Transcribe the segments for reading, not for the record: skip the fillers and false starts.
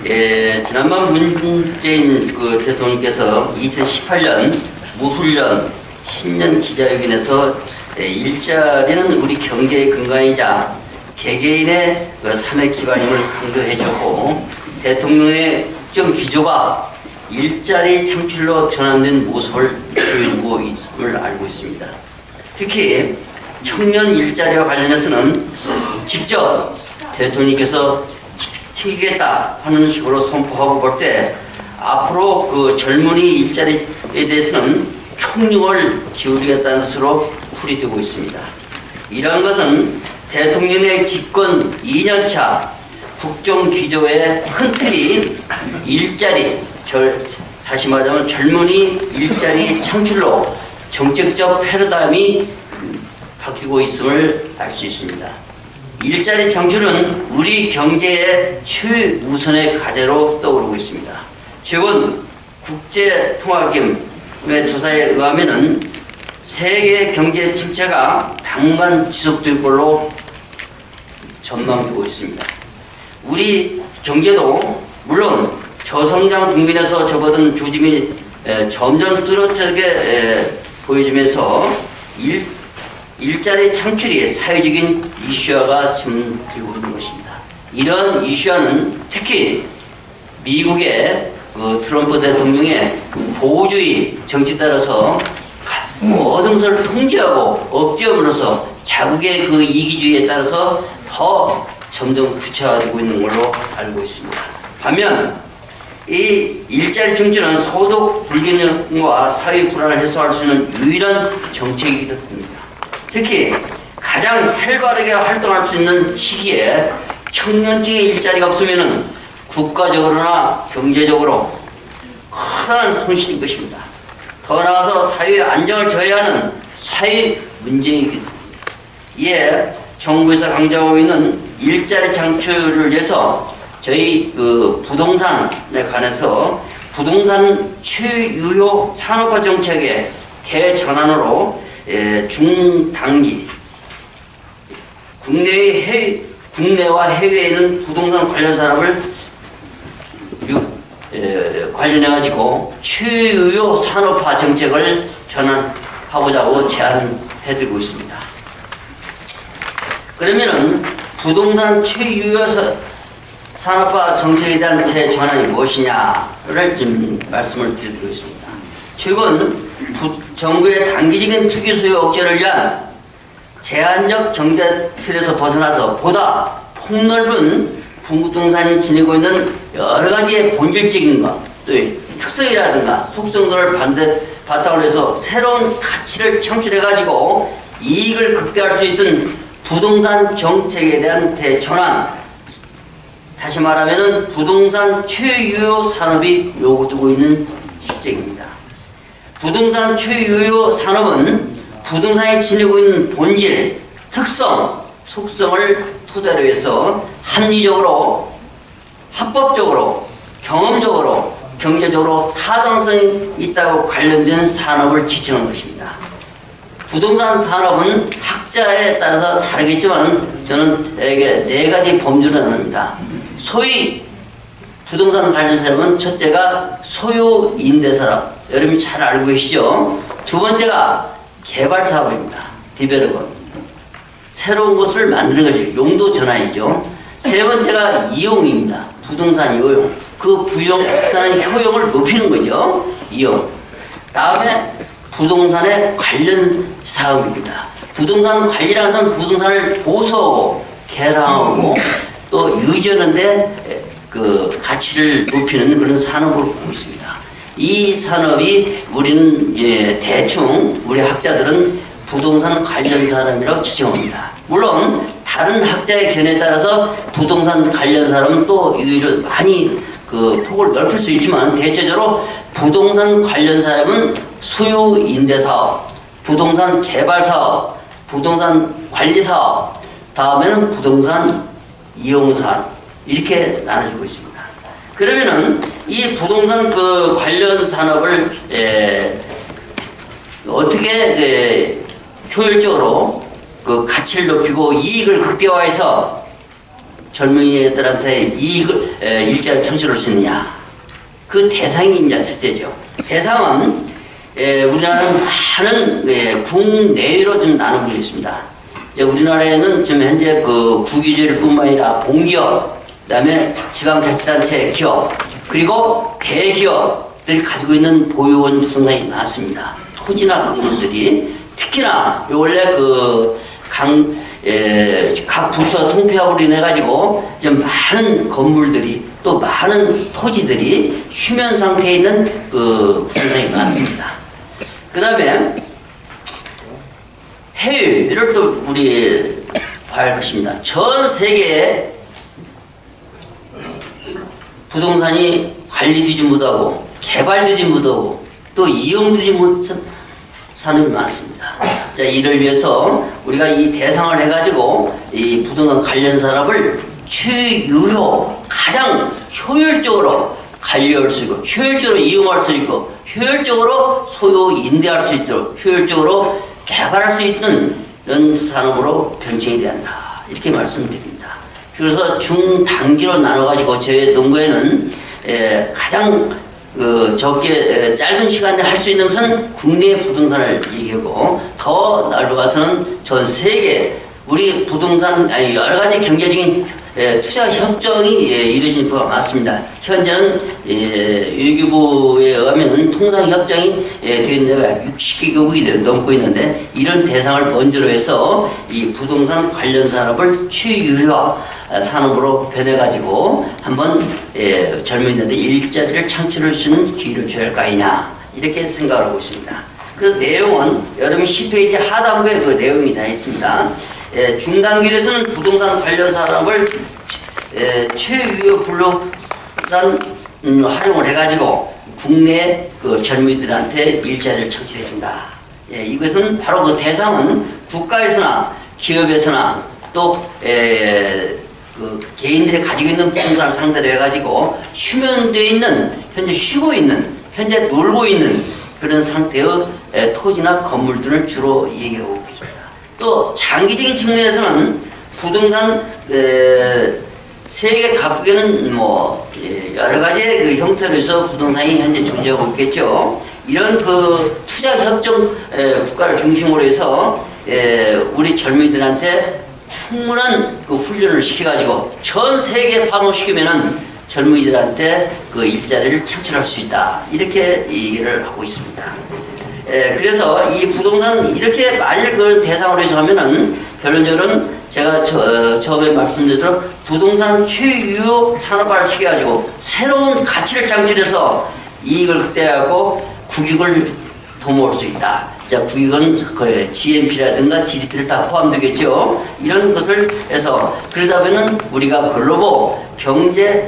지난번 문재인 대통령께서 2018년 무술년 신년 기자회견에서 일자리는 우리 경제의 근간이자 개개인의 삶의 기반임을 강조해주고 대통령의 국정 기조가 일자리 창출로 전환된 모습을 보여주고 있음을 알고 있습니다. 특히 청년 일자리와 관련해서는 직접 대통령께서 지키겠다 하는 식으로 선포하고 볼 때 앞으로 그 젊은이 일자리에 대해서는 총력을 기울이겠다는 것으로 풀이되고 있습니다. 이러한 것은 대통령의 집권 2년차 국정기조의 큰 틀이 일자리, 다시 말하자면 젊은이 일자리 창출로 정책적 패러다임이 바뀌고 있음을 알 수 있습니다. 일자리 창출은 우리 경제의 최우선의 과제로 떠오르고 있습니다. 최근 국제통화기금의 조사에 의하면 세계 경제 침체가 당분간 지속될 걸로 전망되고 있습니다. 우리 경제도 물론 저성장 국면에서 접어든 조짐이 점점 뚜렷하게 보여지면서 일자리 창출이 사회적인 이슈화가 지금 되고 있는 것입니다. 이런 이슈화는 특히 미국의 트럼프 대통령의 보호주의 정치에 따라서 모든 것을 통제하고 억제함으로써 자국의 그 이기주의에 따라서 더 점점 구체화되고 있는 걸로 알고 있습니다. 반면 이 일자리 창출은 소득 불균형과 사회 불안을 해소할 수 있는 유일한 정책이기 때문입니다. 특히 가장 활발하게 활동할 수 있는 시기에 청년층의 일자리가 없으면 국가적으로나 경제적으로 커다란 손실인 것입니다. 더 나아가서 사회의 안정을 저해하는 사회 문제이기 때문입니다. 이에 정부에서 강조하고 있는 일자리 창출을 위해서 저희 부동산에 관해서 부동산 최유효 산업화 정책의 대전환으로 중단기 국내와 해외에 있는 부동산 관련 산업을 관련해가지고 최유효 산업화 정책을 전환하고자 제안해드리고 있습니다. 그러면은 부동산 최유효 산업화 정책에 대한 대전환이 무엇이냐를 좀 말씀을 드리고 있습니다. 최근 정부의 단기적인 투기 수요 억제를 위한 제한적 경제 틀에서 벗어나서 보다 폭넓은 부동산이 지니고 있는 여러 가지의 본질적인 것, 또 특성이라든가 속성들을 바탕으로 해서 새로운 가치를 창출해가지고 이익을 극대화할 수 있는 부동산 정책에 대한 대전환, 다시 말하면 부동산 최유효 산업이 요구되고 있는 시점입니다. 부동산 최유효 산업은 부동산이 지니고 있는 본질, 특성, 속성을 토대로 해서 합리적으로, 합법적으로, 경험적으로, 경제적으로 타당성이 있다고 관련된 산업을 지칭하는 것입니다. 부동산 산업은 학자에 따라서 다르겠지만 저는 대개 4가지 범주를 나눕니다. 소위 부동산 관련 산업은 첫째가 소유 임대 산업, 여러분이 잘 알고 계시죠? 두 번째가 개발 사업입니다. 디벨롭먼트, 새로운 것을 만드는 것이 용도 전환이죠. 세 번째가 이용입니다. 부동산 이용, 그 부동산의 효용을 높이는 거죠. 이용. 다음에 부동산의 관련 사업입니다. 부동산 관리라는 것은 부동산을 보수하고 개량하고 또 유지하는데 그 가치를 높이는 그런 산업을 보고 있습니다. 이 산업이 우리는 대충 우리 학자들은 부동산 관련 산업이라고 지정합니다. 물론 다른 학자의 견해에 따라서 부동산 관련 산업은 또 유의를 많이 그 폭을 넓힐 수 있지만 대체적으로 부동산 관련 산업은 소유 임대 사업, 부동산 개발 사업, 부동산 관리 사업, 다음에는 부동산 이용 사업, 이렇게 나눠지고 있습니다. 그러면은 이 부동산 그 관련 산업을 어떻게 효율적으로 그 가치를 높이고 이익을 극대화해서 젊은이들한테 이익을, 일자리를 창출할 수 있느냐. 그 대상이 이제 첫째죠. 대상은 우리나라는 많은 국내외로 좀 나누고 있습니다. 이제 우리나라에는 지금 현재 그 국유지뿐만 아니라 공기업, 그다음에 지방자치단체 기업, 그리고 대기업들이 가지고 있는 보유원 부동산이 많습니다. 토지나 건물들이 특히나 원래 각 부처 통폐합으로 인해 가지고 지금 많은 건물들이 또 많은 토지들이 휴면 상태에 있는 그 부동산이 많습니다. 그 다음에 해외를 또 우리 봐야 할 것입니다. 전 세계에 부동산이 관리되지 못하고 개발되지 못하고 또 이용되지 못한 산업이 많습니다. 자, 이를 위해서 우리가 이 대상을 해가지고 이 부동산 관련 산업을 최유효 가장 효율적으로 관리할 수 있고 효율적으로 이용할 수 있고 효율적으로 소유 임대할 수 있도록 효율적으로 개발할 수 있는 이런 산업으로 변증이 돼야 한다. 이렇게 말씀드립니다. 그래서 중단기로 나눠가지고 저희 농구에는 가장 적게 짧은 시간에 할 수 있는 것은 국내 부동산을 얘기하고 더 넓어가서는 전 세계 우리 부동산 여러 가지 경제적인 투자 협정이 이루어진 바가 많습니다. 현재는 외교부에 의하면 통상 협정이 된 데가 60개국이 넘고 있는데 이런 대상을 먼저로 해서 이 부동산 관련 산업을 최유효 산업으로 변해가지고 한번 젊은이들한테 일자리를 창출할 수 있는 기회를 줘야 할 거 아니냐 이렇게 생각을 하고 있습니다. 그 내용은 여러분 10페이지 하단부에 그 내용이 다 있습니다. 중단기에서는 부동산 관련 산업을 최유효 부동산 활용을 해가지고 국내 그 젊은이들한테 일자리를 창출해 준다. 이것은 바로 그 대상은 국가에서나 기업에서나 또 그 개인들이 가지고 있는 부동산을 상대로 해가지고 휴면되어 있는 현재 쉬고 있는 현재 놀고 있는 그런 상태의 토지나 건물들을 주로 얘기하고 있습니다. 또 장기적인 측면에서는 부동산 세계 각국에는 뭐 여러 가지의 그 형태로 해서 부동산이 현재 존재하고 있겠죠. 이런 그 투자 협정 국가를 중심으로 해서 우리 젊은이들한테 충분한 그 훈련을 시켜가지고 전 세계에 파송시키면은 젊은이들한테 그 일자리를 창출할 수 있다. 이렇게 얘기를 하고 있습니다. 그래서 이 부동산 이렇게 만일 그런 대상으로 해서 하면은 결론적으로는 제가 처음에 말씀드린 부동산 최유효 산업화를 시켜가지고 새로운 가치를 창출해서 이익을 극대화하고 국익을 도모할 수 있다. 자, 국익은 GNP라든가 GDP를 다 포함되겠죠. 이런 것을 해서 그러다 보면 우리가 글로벌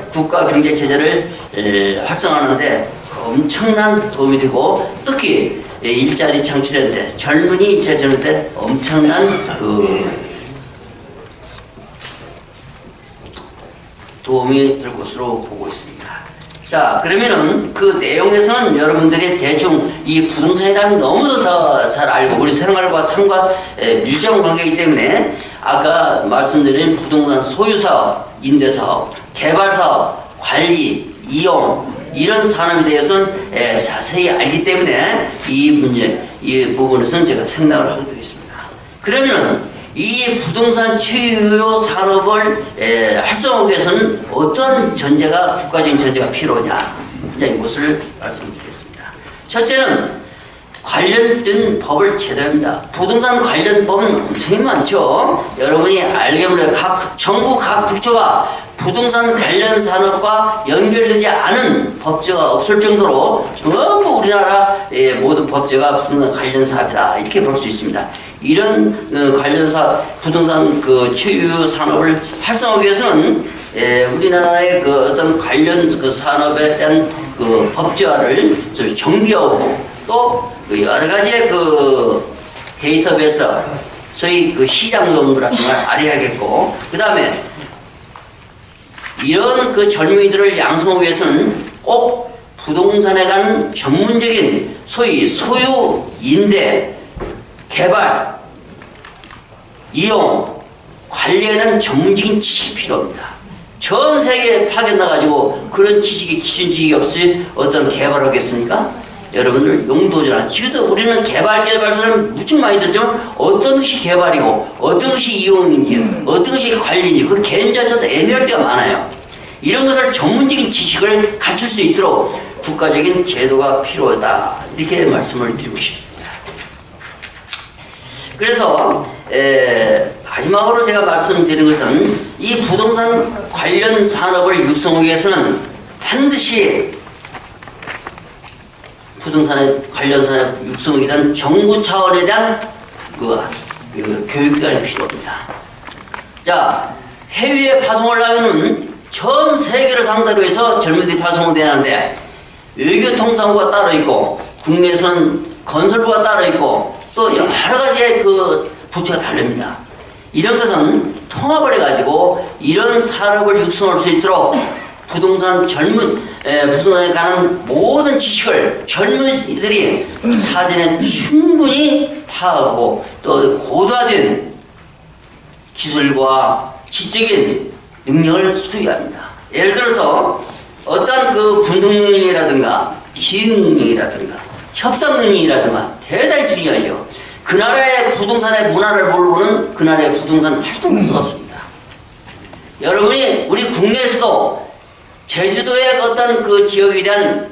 국가 경제 체제를 활성화하는데 엄청난 도움이 되고 특히 일자리 창출하는데 젊은이 일자리 창출하는데 엄청난 도움이 될 것으로 보고 있습니다. 자, 그러면은 그 내용에서는 여러분들이 대충 이 부동산이라는 너무도 더 잘 알고 우리 생활과 상관 밀접한 관계이기 때문에 아까 말씀드린 부동산 소유사업, 임대사업, 개발사업, 관리, 이용 이런 산업에 대해서는 자세히 알기 때문에 이 부분에서는 제가 생각을 하게 되겠습니다. 그러면 이 부동산 최유효 산업을 활성화하기 위해서는 어떤 전제가 국가적인 전제가 필요하냐 이제 이것을 말씀드리겠습니다. 첫째는 관련된 법을 제대로 합니다. 부동산 관련 법은 엄청 많죠. 여러분이 알겠는데 정부 각 부처가 부동산 관련 산업과 연결되지 않은 법제가 없을 정도로 전부 우리나라 모든 법제가 부동산 관련 사업이다 이렇게 볼 수 있습니다. 이런 관련 사업, 부동산 그 최유효 산업을 활성화하기 위해서는 우리나라의 그 어떤 관련 그 산업에 대한 그 법제화를 정비하고 또 여러 가지의 그 데이터베이스, 소위 그 시장 정보 같은 걸 알아야겠고, 그 다음에 이런 그 젊은이들을 양성하기 위해서는 꼭 부동산에 관한 전문적인 소위 소유, 임대, 개발, 이용, 관리에 대한 전문적인 지식이 필요합니다. 전 세계에 파견나가지고 그런 지식이 기준 지식이 없이 어떤 개발을 하겠습니까? 여러분들 용도잖아. 지금도 우리는 개발서를 무척 많이 들지만 어떤 것이 개발이고 어떤 것이 이용인지 어떤 것이 관리인지 그 개인자에서도 애매할 때가 많아요. 이런 것을 전문적인 지식을 갖출 수 있도록 국가적인 제도가 필요하다. 이렇게 말씀을 드리고 싶습니다. 그래서 마지막으로 제가 말씀드린 것은 이 부동산 관련 산업을 육성하기 위해서는 반드시 부동산에 관련 산업 육성에 대한 정부 차원에 대한 교육기관이 필요합니다. 자, 해외에 파송을 하면은 전 세계를 상대로 해서 젊은이들이 파송되는데 외교통상부가 따로 있고 국내에서는 건설부가 따로 있고 또 여러 가지의 그 부처가 다릅니다. 이런 것은 통합을 해가지고 이런 산업을 육성할 수 있도록 부동산에 관한 모든 지식을 젊은이들이 사전에 충분히 파악하고 또 고도화된 기술과 지적인 능력을 소유합니다. 예를 들어서 어떤 그 분석 능력이라든가 기획 능력이라든가 협상 능력이라든가 대단히 중요하죠. 그 나라의 부동산의 문화를 모르고는 그 나라의 부동산 활동할 수가 없습니다. 여러분이 우리 국내에서도 제주도의 어떤 그 지역에 대한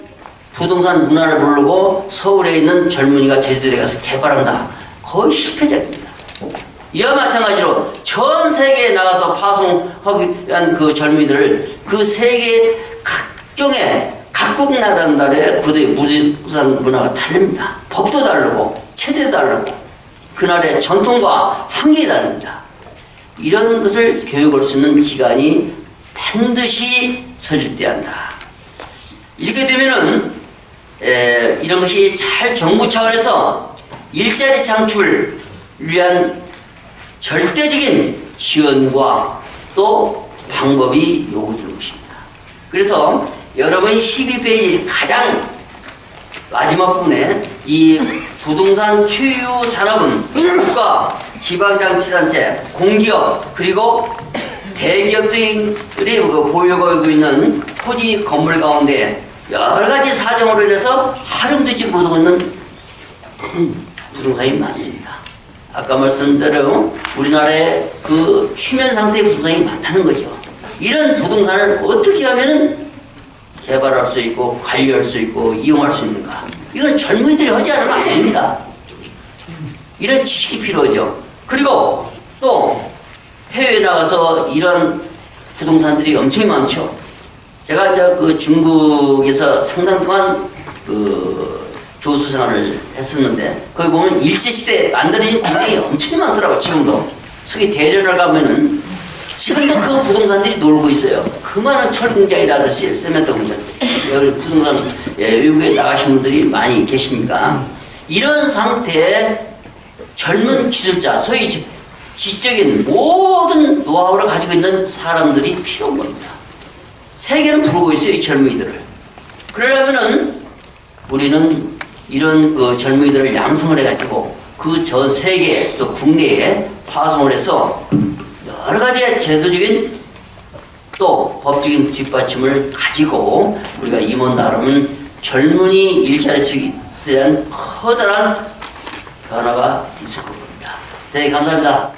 부동산 문화를 모르고 서울에 있는 젊은이가 제주도에 가서 개발한다. 거의 실패작입니다. 이와 마찬가지로 전 세계에 나가서 파송하기 위한 그 젊은이들을 그 세계 각종의 각국 나라의 부동산 문화가 다릅니다. 법도 다르고 체제도 다르고 그날의 전통과 한계가 다릅니다. 이런 것을 교육할 수 있는 기관이 반드시 설립돼야 한다. 이렇게 되면은 이런 것이 잘 정부 차원에서 일자리 창출을 위한 절대적인 지원과 또 방법이 요구되는 것입니다. 그래서 여러분이 12페이지 가장 마지막 부분에 이 부동산 최유 산업은 국가, 지방자치단체, 공기업 그리고 대기업들이 보유하고 있는 토지 건물 가운데 여러 가지 사정으로 인해서 활용되지 못하고 있는 부동산이 많습니다. 아까 말씀대로 우리나라에 그 휴면 상태의 부동산이 많다는 거죠. 이런 부동산을 어떻게 하면 개발할 수 있고 관리할 수 있고 이용할 수 있는가? 이건 젊은이들이 하지 않으면 안 됩니다. 이런 지식이 필요하죠. 그리고 또 해외에 나가서 이런 부동산들이 엄청 많죠. 제가 이제 그 중국에서 상당 동안 그 교수 생활을 했었는데 거기 보면 일제시대에 만들어진 빌딩이 엄청 많더라고요. 지금도. 특히 대련을 가면은 지금도 그 부동산들이 놀고 있어요. 그 많은 철공장이라든지 세멘트 공장. 여기 부동산 외국에 나가신 분들이 많이 계시니까 이런 상태에 젊은 기술자, 소위 지적인 모든 노하우를 가지고 있는 사람들이 필요한 겁니다. 세계는 부르고 있어요, 이 젊은이들을. 그러려면은 우리는 이런 그 젊은이들을 양성을 해가지고 그 전 세계 또 국내에 파송을 해서 여러 가지의 제도적인 또 법적인 뒷받침을 가지고 우리가 임한다면 젊은이 일자리에 대한 커다란 변화가 있을 겁니다. 네, 감사합니다.